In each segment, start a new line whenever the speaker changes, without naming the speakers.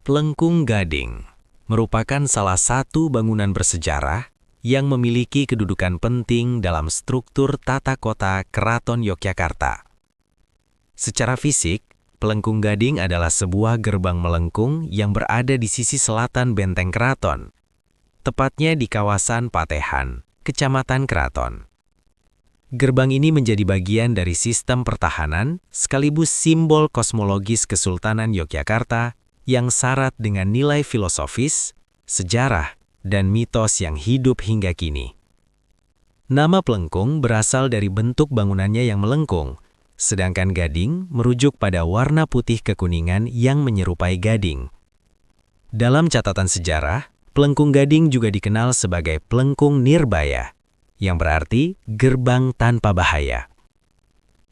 Plengkung Gading merupakan salah satu bangunan bersejarah yang memiliki kedudukan penting dalam struktur tata kota Keraton Yogyakarta. Secara fisik, Plengkung Gading adalah sebuah gerbang melengkung yang berada di sisi selatan benteng keraton, tepatnya di kawasan Patehan, Kecamatan Keraton. Gerbang ini menjadi bagian dari sistem pertahanan sekaligus simbol kosmologis Kesultanan Yogyakarta yang syarat dengan nilai filosofis, sejarah, dan mitos yang hidup hingga kini. Nama Plengkung berasal dari bentuk bangunannya yang melengkung, sedangkan gading merujuk pada warna putih kekuningan yang menyerupai gading. Dalam catatan sejarah, Plengkung Gading juga dikenal sebagai Plengkung Nirbaya, yang berarti gerbang tanpa bahaya.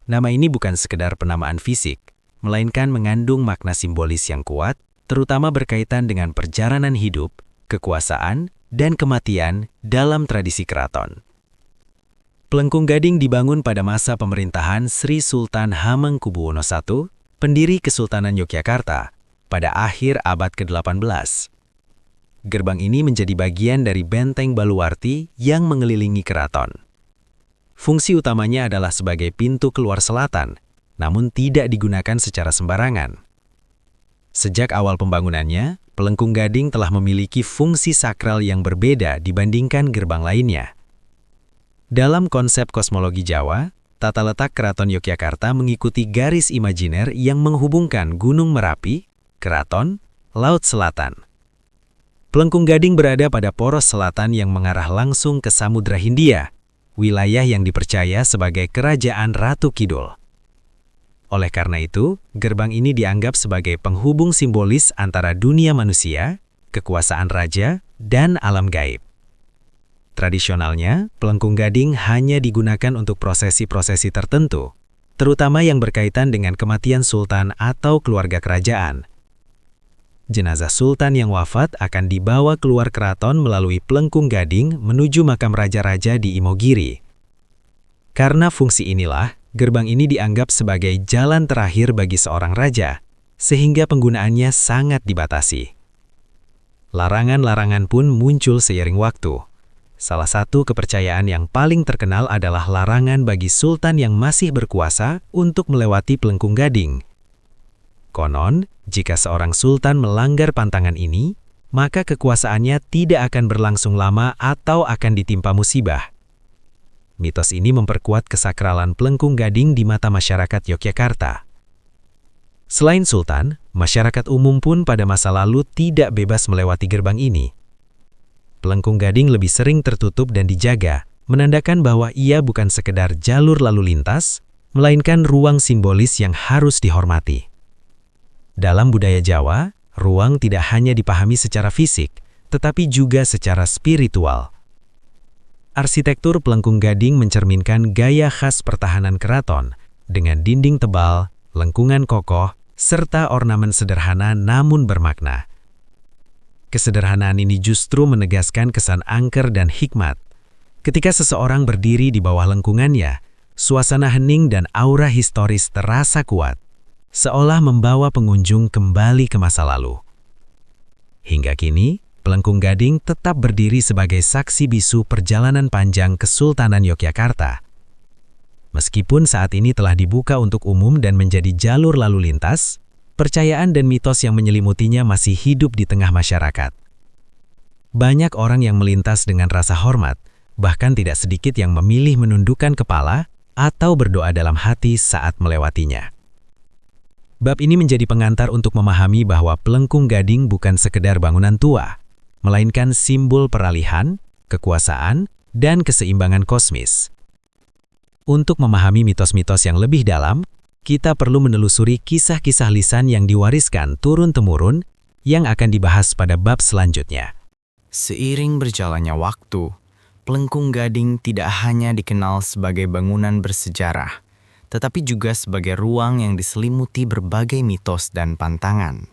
Nama ini bukan sekedar penamaan fisik, melainkan mengandung makna simbolis yang kuat, terutama berkaitan dengan perjalanan hidup, kekuasaan, dan kematian dalam tradisi keraton. Plengkung Gading dibangun pada masa pemerintahan Sri Sultan Hamengkubuwono I, pendiri Kesultanan Yogyakarta, pada akhir abad ke-18. Gerbang ini menjadi bagian dari benteng Baluwarti yang mengelilingi keraton. Fungsi utamanya adalah sebagai pintu keluar selatan, namun tidak digunakan secara sembarangan. Sejak awal pembangunannya, Plengkung Gading telah memiliki fungsi sakral yang berbeda dibandingkan gerbang lainnya. Dalam konsep kosmologi Jawa, tata letak Keraton Yogyakarta mengikuti garis imajiner yang menghubungkan Gunung Merapi, Keraton, Laut Selatan. Plengkung Gading berada pada poros selatan yang mengarah langsung ke Samudra Hindia, wilayah yang dipercaya sebagai kerajaan Ratu Kidul. Oleh karena itu, gerbang ini dianggap sebagai penghubung simbolis antara dunia manusia, kekuasaan raja, dan alam gaib. Tradisionalnya, Plengkung Gading hanya digunakan untuk prosesi-prosesi tertentu, terutama yang berkaitan dengan kematian sultan atau keluarga kerajaan. Jenazah sultan yang wafat akan dibawa keluar keraton melalui Plengkung Gading menuju makam raja-raja di Imogiri. Karena fungsi inilah, gerbang ini dianggap sebagai jalan terakhir bagi seorang raja, sehingga penggunaannya sangat dibatasi. Larangan-larangan pun muncul seiring waktu. Salah satu kepercayaan yang paling terkenal adalah larangan bagi sultan yang masih berkuasa untuk melewati Plengkung Gading. Konon, jika seorang sultan melanggar pantangan ini, maka kekuasaannya tidak akan berlangsung lama atau akan ditimpa musibah. Mitos ini memperkuat kesakralan Plengkung Gading di mata masyarakat Yogyakarta. Selain sultan, masyarakat umum pun pada masa lalu tidak bebas melewati gerbang ini. Plengkung Gading lebih sering tertutup dan dijaga, menandakan bahwa ia bukan sekedar jalur lalu lintas, melainkan ruang simbolis yang harus dihormati. Dalam budaya Jawa, ruang tidak hanya dipahami secara fisik, tetapi juga secara spiritual. Arsitektur Plengkung Gading mencerminkan gaya khas pertahanan keraton, dengan dinding tebal, lengkungan kokoh, serta ornamen sederhana namun bermakna. Kesederhanaan ini justru menegaskan kesan angker dan hikmat. Ketika seseorang berdiri di bawah lengkungannya, suasana hening dan aura historis terasa kuat, seolah membawa pengunjung kembali ke masa lalu. Hingga kini, Plengkung Gading tetap berdiri sebagai saksi bisu perjalanan panjang Kesultanan Yogyakarta. Meskipun saat ini telah dibuka untuk umum dan menjadi jalur lalu lintas, percayaan dan mitos yang menyelimutinya masih hidup di tengah masyarakat. Banyak orang yang melintas dengan rasa hormat, bahkan tidak sedikit yang memilih menundukkan kepala atau berdoa dalam hati saat melewatinya. Bab ini menjadi pengantar untuk memahami bahwa Plengkung Gading bukan sekedar bangunan tua, melainkan simbol peralihan, kekuasaan, dan keseimbangan kosmis. Untuk memahami mitos-mitos yang lebih dalam, kita perlu menelusuri kisah-kisah lisan yang diwariskan turun-temurun yang akan dibahas pada bab selanjutnya.
Seiring berjalannya waktu, Plengkung Gading tidak hanya dikenal sebagai bangunan bersejarah, tetapi juga sebagai ruang yang diselimuti berbagai mitos dan pantangan.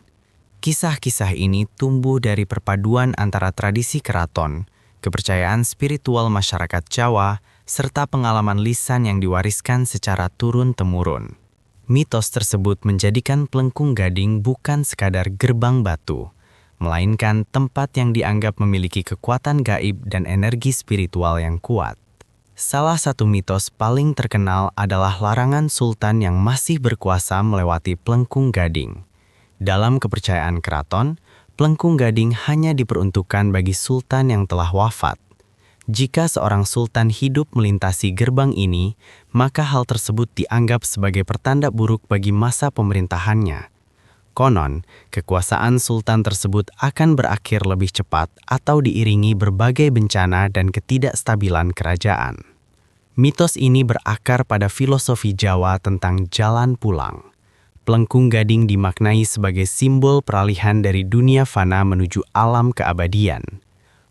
Kisah-kisah ini tumbuh dari perpaduan antara tradisi keraton, kepercayaan spiritual masyarakat Jawa, serta pengalaman lisan yang diwariskan secara turun-temurun. Mitos tersebut menjadikan Plengkung Gading bukan sekadar gerbang batu, melainkan tempat yang dianggap memiliki kekuatan gaib dan energi spiritual yang kuat. Salah satu mitos paling terkenal adalah larangan sultan yang masih berkuasa melewati Plengkung Gading. Dalam kepercayaan keraton, Plengkung Gading hanya diperuntukkan bagi sultan yang telah wafat. Jika seorang sultan hidup melintasi gerbang ini, maka hal tersebut dianggap sebagai pertanda buruk bagi masa pemerintahannya. Konon, kekuasaan sultan tersebut akan berakhir lebih cepat atau diiringi berbagai bencana dan ketidakstabilan kerajaan. Mitos ini berakar pada filosofi Jawa tentang jalan pulang. Plengkung Gading dimaknai sebagai simbol peralihan dari dunia fana menuju alam keabadian.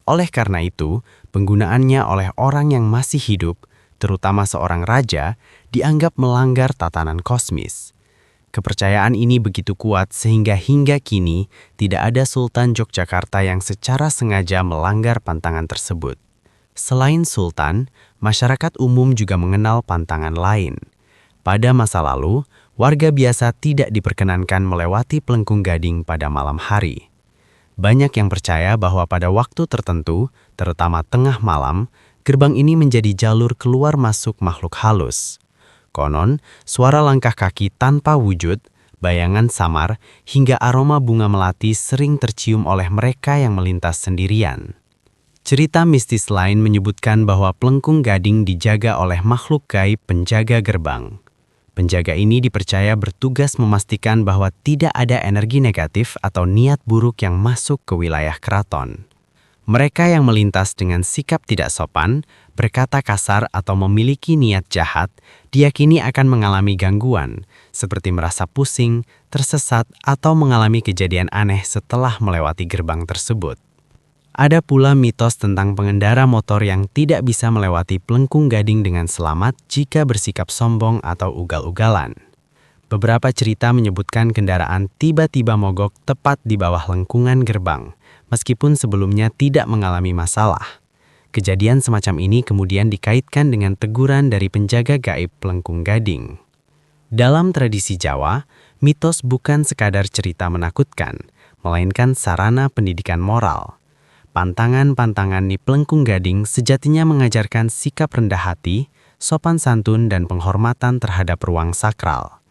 Oleh karena itu, penggunaannya oleh orang yang masih hidup, terutama seorang raja, dianggap melanggar tatanan kosmis. Kepercayaan ini begitu kuat sehingga hingga kini tidak ada Sultan Yogyakarta yang secara sengaja melanggar pantangan tersebut. Selain sultan, masyarakat umum juga mengenal pantangan lain. Pada masa lalu, warga biasa tidak diperkenankan melewati Plengkung Gading pada malam hari. Banyak yang percaya bahwa pada waktu tertentu, terutama tengah malam, gerbang ini menjadi jalur keluar masuk makhluk halus. Konon, suara langkah kaki tanpa wujud, bayangan samar, hingga aroma bunga melati sering tercium oleh mereka yang melintas sendirian. Cerita mistis lain menyebutkan bahwa Plengkung Gading dijaga oleh makhluk gaib penjaga gerbang. Penjaga ini dipercaya bertugas memastikan bahwa tidak ada energi negatif atau niat buruk yang masuk ke wilayah keraton. Mereka yang melintas dengan sikap tidak sopan, berkata kasar atau memiliki niat jahat, diyakini akan mengalami gangguan, seperti merasa pusing, tersesat, atau mengalami kejadian aneh setelah melewati gerbang tersebut. Ada pula mitos tentang pengendara motor yang tidak bisa melewati Plengkung Gading dengan selamat jika bersikap sombong atau ugal-ugalan. Beberapa cerita menyebutkan kendaraan tiba-tiba mogok tepat di bawah lengkungan gerbang, meskipun sebelumnya tidak mengalami masalah. Kejadian semacam ini kemudian dikaitkan dengan teguran dari penjaga gaib Plengkung Gading. Dalam tradisi Jawa, mitos bukan sekadar cerita menakutkan, melainkan sarana pendidikan moral. Pantangan-pantangan di Plengkung Gading sejatinya mengajarkan sikap rendah hati, sopan santun, dan penghormatan terhadap ruang sakral.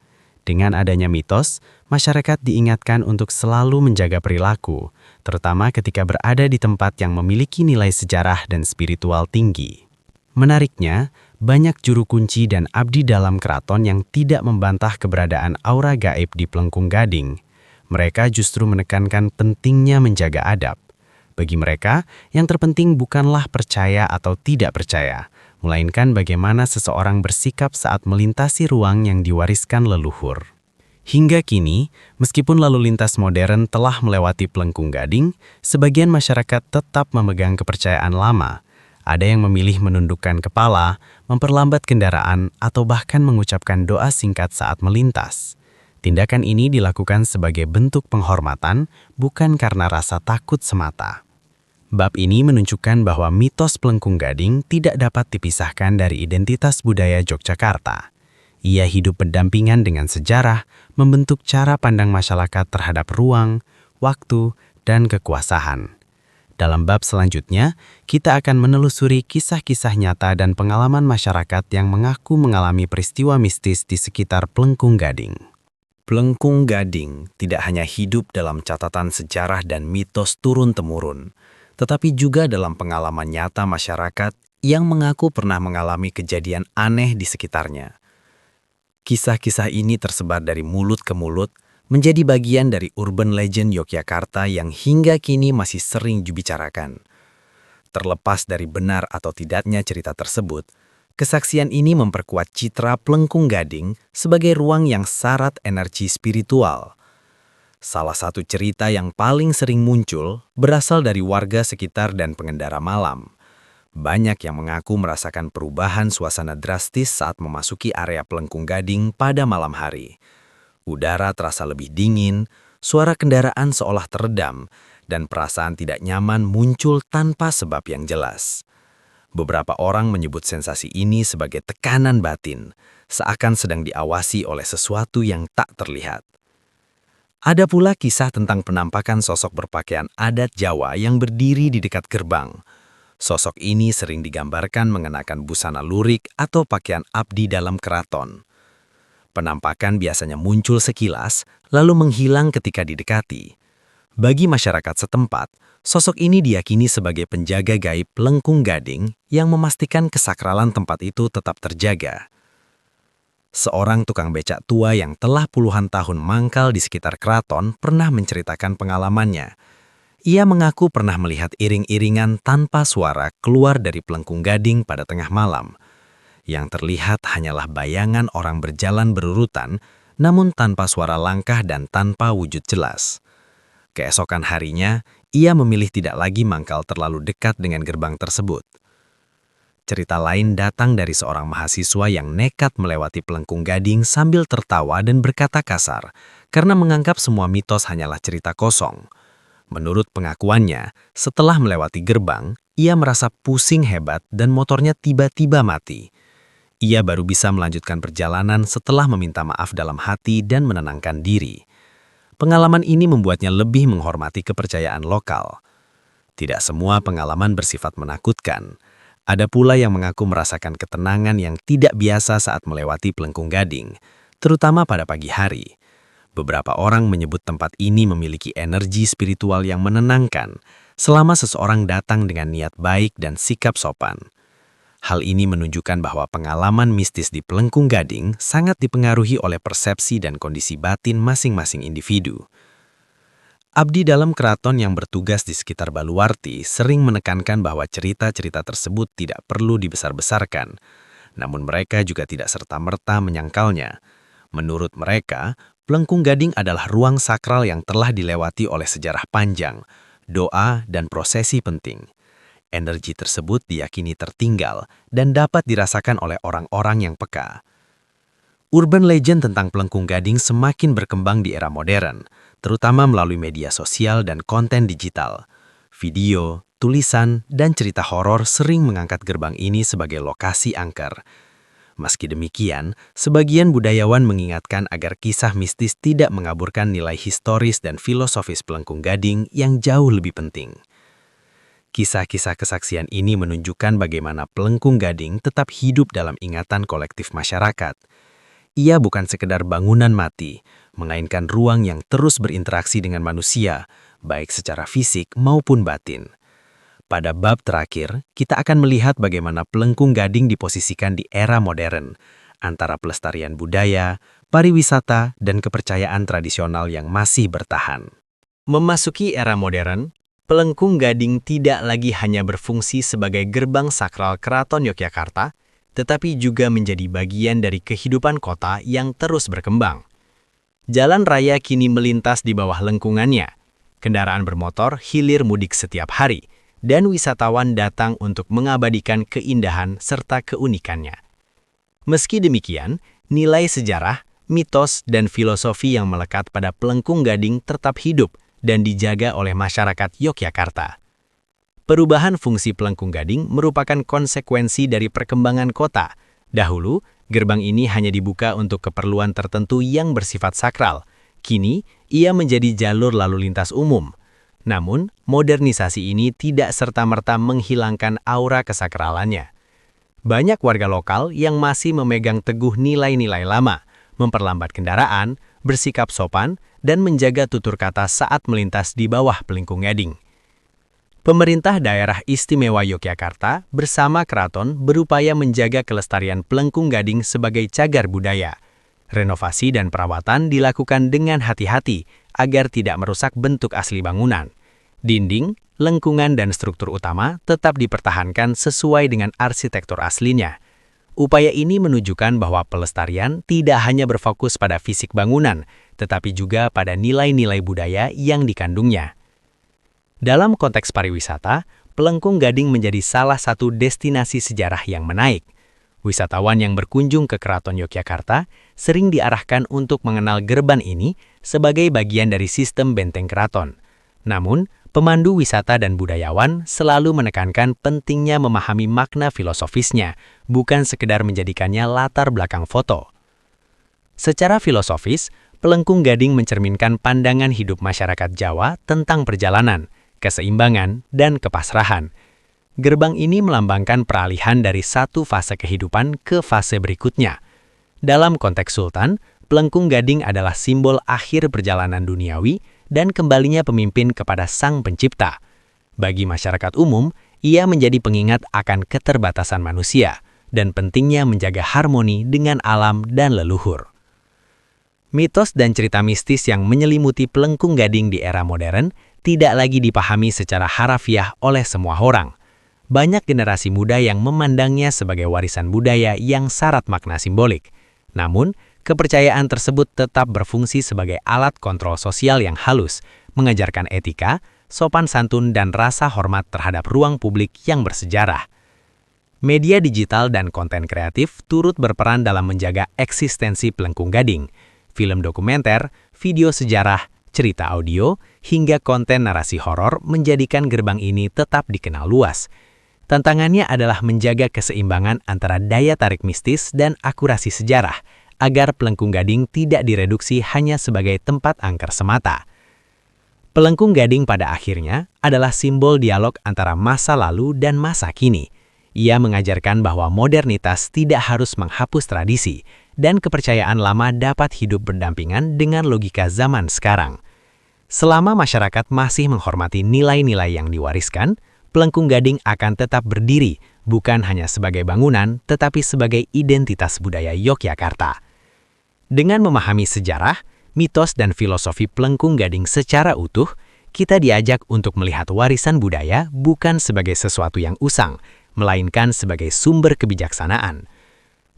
Dengan adanya mitos, masyarakat diingatkan untuk selalu menjaga perilaku, terutama ketika berada di tempat yang memiliki nilai sejarah dan spiritual tinggi. Menariknya, banyak juru kunci dan abdi dalam keraton yang tidak membantah keberadaan aura gaib di Plengkung Gading. Mereka justru menekankan pentingnya menjaga adab. Bagi mereka, yang terpenting bukanlah percaya atau tidak percaya, melainkan bagaimana seseorang bersikap saat melintasi ruang yang diwariskan leluhur. Hingga kini, meskipun lalu lintas modern telah melewati Plengkung Gading, sebagian masyarakat tetap memegang kepercayaan lama. Ada yang memilih menundukkan kepala, memperlambat kendaraan, atau bahkan mengucapkan doa singkat saat melintas. Tindakan ini dilakukan sebagai bentuk penghormatan, bukan karena rasa takut semata. Bab ini menunjukkan bahwa mitos Plengkung Gading tidak dapat dipisahkan dari identitas budaya Yogyakarta. Ia hidup berdampingan dengan sejarah, membentuk cara pandang masyarakat terhadap ruang, waktu, dan kekuasaan. Dalam bab selanjutnya, kita akan menelusuri kisah-kisah nyata dan pengalaman masyarakat yang mengaku mengalami peristiwa mistis di sekitar Plengkung Gading. Plengkung Gading tidak hanya hidup dalam catatan sejarah dan mitos turun-temurun, tetapi juga dalam pengalaman nyata masyarakat yang mengaku pernah mengalami kejadian aneh di sekitarnya. Kisah-kisah ini tersebar dari mulut ke mulut, menjadi bagian dari urban legend Yogyakarta yang hingga kini masih sering dibicarakan. Terlepas dari benar atau tidaknya cerita tersebut, kesaksian ini memperkuat citra Plengkung Gading sebagai ruang yang syarat energi spiritual. Salah satu cerita yang paling sering muncul berasal dari warga sekitar dan pengendara malam. Banyak yang mengaku merasakan perubahan suasana drastis saat memasuki area Plengkung Gading pada malam hari. Udara terasa lebih dingin, suara kendaraan seolah teredam, dan perasaan tidak nyaman muncul tanpa sebab yang jelas.
Beberapa orang menyebut sensasi ini sebagai tekanan batin, seakan sedang diawasi oleh sesuatu yang tak terlihat. Ada pula kisah tentang penampakan sosok berpakaian adat Jawa yang berdiri di dekat gerbang. Sosok ini sering digambarkan mengenakan busana lurik atau pakaian abdi dalam keraton. Penampakan biasanya muncul sekilas, lalu menghilang ketika didekati. Bagi masyarakat setempat, sosok ini diyakini sebagai penjaga gaib Lengkung Gading yang memastikan kesakralan tempat itu tetap terjaga. Seorang tukang becak tua yang telah puluhan tahun mangkal di sekitar keraton pernah menceritakan pengalamannya. Ia mengaku pernah melihat iring-iringan tanpa suara keluar dari Pelengkung Gading pada tengah malam. Yang terlihat hanyalah bayangan orang berjalan berurutan, namun tanpa suara langkah dan tanpa wujud jelas. Keesokan harinya, ia memilih tidak lagi mangkal terlalu dekat dengan gerbang tersebut. Cerita lain datang dari seorang mahasiswa yang nekat melewati Pelengkung Gading sambil tertawa dan berkata kasar, karena menganggap semua mitos hanyalah cerita kosong. Menurut pengakuannya, setelah melewati gerbang, ia merasa pusing hebat dan motornya tiba-tiba mati. Ia baru bisa melanjutkan perjalanan setelah meminta maaf dalam hati dan menenangkan diri. Pengalaman ini membuatnya lebih menghormati kepercayaan lokal. Tidak semua pengalaman bersifat menakutkan. Ada pula yang mengaku merasakan ketenangan yang tidak biasa saat melewati Pelengkung Gading, terutama pada pagi hari. Beberapa orang menyebut tempat ini memiliki energi spiritual yang menenangkan selama seseorang datang dengan niat baik dan sikap sopan. Hal ini menunjukkan bahwa pengalaman mistis di Pelengkung Gading sangat dipengaruhi oleh persepsi dan kondisi batin masing-masing individu. Abdi dalam keraton yang bertugas di sekitar Baluwarti sering menekankan bahwa cerita-cerita tersebut tidak perlu dibesar-besarkan, namun mereka juga tidak serta-merta menyangkalnya. Menurut mereka, Pelengkung Gading adalah ruang sakral yang telah dilewati oleh sejarah panjang, doa, dan prosesi penting. Energi tersebut diyakini tertinggal dan dapat dirasakan oleh orang-orang yang peka. Urban legend tentang Pelengkung Gading semakin berkembang di era modern, terutama melalui media sosial dan konten digital. Video, tulisan, dan cerita horor sering mengangkat gerbang ini sebagai lokasi angker. Meski demikian, sebagian budayawan mengingatkan agar kisah mistis tidak mengaburkan nilai historis dan filosofis Pelengkung Gading yang jauh lebih penting. Kisah-kisah kesaksian ini menunjukkan bagaimana Pelengkung Gading tetap hidup dalam ingatan kolektif masyarakat. Ia bukan sekedar bangunan mati, melainkan ruang yang terus berinteraksi dengan manusia, baik secara fisik maupun batin. Pada bab terakhir, kita akan melihat bagaimana Pelengkung Gading diposisikan di era modern, antara pelestarian budaya, pariwisata, dan kepercayaan tradisional yang masih bertahan. Memasuki era modern, Pelengkung Gading tidak lagi hanya berfungsi sebagai gerbang sakral Keraton Yogyakarta, tetapi juga menjadi bagian dari kehidupan kota yang terus berkembang. Jalan raya kini melintas di bawah lengkungannya. Kendaraan bermotor hilir mudik setiap hari, dan wisatawan datang untuk mengabadikan keindahan serta keunikannya. Meski demikian, nilai sejarah, mitos, dan filosofi yang melekat pada Pelengkung Gading tetap hidup dan dijaga oleh masyarakat Yogyakarta. Perubahan fungsi Pelengkung Gading merupakan konsekuensi dari perkembangan kota. Dahulu, gerbang ini hanya dibuka untuk keperluan tertentu yang bersifat sakral. Kini, ia menjadi jalur lalu lintas umum. Namun, modernisasi ini tidak serta-merta menghilangkan aura kesakralannya. Banyak warga lokal yang masih memegang teguh nilai-nilai lama, memperlambat kendaraan, bersikap sopan, dan menjaga tutur kata saat melintas di bawah Pelengkung Gading. Pemerintah Daerah Istimewa Yogyakarta bersama Keraton berupaya menjaga kelestarian Pelengkung Gading sebagai cagar budaya. Renovasi dan perawatan dilakukan dengan hati-hati agar tidak merusak bentuk asli bangunan. Dinding, lengkungan, dan struktur utama tetap dipertahankan sesuai dengan arsitektur aslinya. Upaya ini menunjukkan bahwa pelestarian tidak hanya berfokus pada fisik bangunan, tetapi juga pada nilai-nilai budaya yang dikandungnya. Dalam konteks pariwisata, Pelengkung Gading menjadi salah satu destinasi sejarah yang menaik. Wisatawan yang berkunjung ke Keraton Yogyakarta sering diarahkan untuk mengenal gerbang ini sebagai bagian dari sistem benteng keraton. Namun, Pemandu wisata dan budayawan selalu menekankan pentingnya memahami makna filosofisnya, bukan sekedar menjadikannya latar belakang foto. Secara filosofis, Pelengkung Gading mencerminkan pandangan hidup masyarakat Jawa tentang perjalanan, keseimbangan, dan kepasrahan. Gerbang ini melambangkan peralihan dari satu fase kehidupan ke fase berikutnya. Dalam konteks Sultan, Pelengkung Gading adalah simbol akhir perjalanan duniawi dan kembalinya pemimpin kepada Sang Pencipta. Bagi masyarakat umum, ia menjadi pengingat akan keterbatasan manusia dan pentingnya menjaga harmoni dengan alam dan leluhur. Mitos dan cerita mistis yang menyelimuti Pelengkung Gading di era modern tidak lagi dipahami secara harafiah oleh semua orang. Banyak generasi muda yang memandangnya sebagai warisan budaya yang syarat makna simbolik. Namun, kepercayaan tersebut tetap berfungsi sebagai alat kontrol sosial yang halus, mengajarkan etika, sopan santun, dan rasa hormat terhadap ruang publik yang bersejarah. Media digital dan konten kreatif turut berperan dalam menjaga eksistensi Pelengkung Gading. Film dokumenter, video sejarah, cerita audio, hingga konten narasi horor menjadikan gerbang ini tetap dikenal luas. Tantangannya adalah menjaga keseimbangan antara daya tarik mistis dan akurasi sejarah, agar Pelengkung Gading tidak direduksi hanya sebagai tempat angker semata. Pelengkung Gading pada akhirnya adalah simbol dialog antara masa lalu dan masa kini. Ia mengajarkan bahwa modernitas tidak harus menghapus tradisi, dan kepercayaan lama dapat hidup berdampingan dengan logika zaman sekarang. Selama masyarakat masih menghormati nilai-nilai yang diwariskan, Pelengkung Gading akan tetap berdiri, bukan hanya sebagai bangunan, tetapi sebagai identitas budaya Yogyakarta. Dengan memahami sejarah, mitos dan filosofi Pelengkung Gading secara utuh, kita diajak untuk melihat warisan budaya bukan sebagai sesuatu yang usang, melainkan sebagai sumber kebijaksanaan.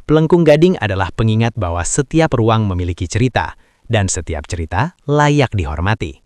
Pelengkung Gading adalah pengingat bahwa setiap ruang memiliki cerita, dan setiap cerita layak dihormati.